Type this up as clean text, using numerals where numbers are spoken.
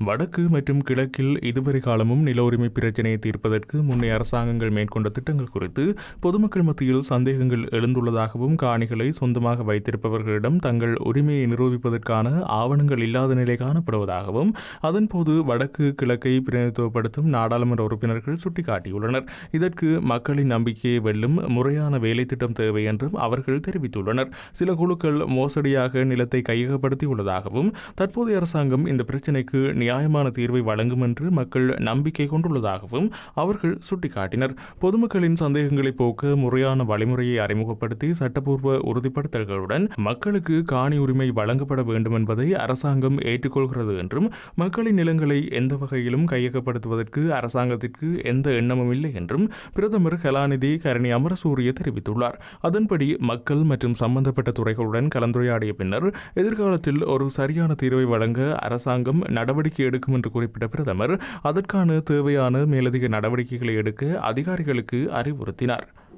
வடக்கு மற்றும் கிழக்கில் இதுவரை காலமும் நில உரிமை பிரச்சினையை தீர்ப்பதற்கு முன்னைய அரசாங்கங்கள் மேற்கொண்ட திட்டங்கள் குறித்து பொதுமக்கள் மத்தியில் சந்தேகங்கள் எழுந்துள்ளதாகவும் காணிகளை சொந்தமாக வைத்திருப்பவர்களிடம் தங்கள் உரிமையை நிரூபிப்பதற்கான ஆவணங்கள் இல்லாத நிலை காணப்படுவதாகவும் அதன்போது வடக்கு கிழக்கை பிரதிநிதித்துவப்படுத்தும் நாடாளுமன்ற உறுப்பினர்கள் சுட்டிக்காட்டியுள்ளனர். இதற்கு மக்களின் நம்பிக்கையை வெல்லும் முறையான வேலை திட்டம் தேவை என்றும் அவர்கள் தெரிவித்துள்ளனர். சில குழுக்கள் மோசடியாக நிலத்தை கையகப்படுத்தியுள்ளதாகவும் தற்போதைய அரசாங்கம் இந்த பிரச்சினைக்கு நியாயமான தீர்வை வழங்கும் என்று மக்கள் நம்பிக்கை கொண்டுள்ளதாகவும் அவர்கள் சுட்டிக்காட்டினர். பொதுமக்களின் சந்தேகங்களை போக்க முறையான வழிமுறையை அறிமுகப்படுத்தி சட்டப்பூர்வ உறுதிப்படுத்தல்களுடன் மக்களுக்கு காணி உரிமை வழங்கப்பட வேண்டும் என்பதை அரசாங்கம் ஏற்றுக்கொள்கிறது என்றும் மக்களின் நிலங்களை எந்த வகையிலும் கையகப்படுத்துவதற்கு அரசாங்கத்திற்கு எந்த எண்ணமும் இல்லை என்றும் பிரதமர் கலாநிதி கரணி அமரசூரிய தெரிவித்துள்ளார். அதன்படி மக்கள் மற்றும் சம்பந்தப்பட்ட துறைகளுடன் கலந்துரையாடிய பின்னர் எதிர்காலத்தில் ஒரு சரியான தீர்வை வழங்க அரசாங்கம் நடவடிக்கை எடுக்கும் என்று குறிப்பிட்ட பிரதமர் அதற்கான தேவையான மேலதிக நடவடிக்கைகளை எடுக்க அதிகாரிகளுக்கு அறிவுறுத்தினார்.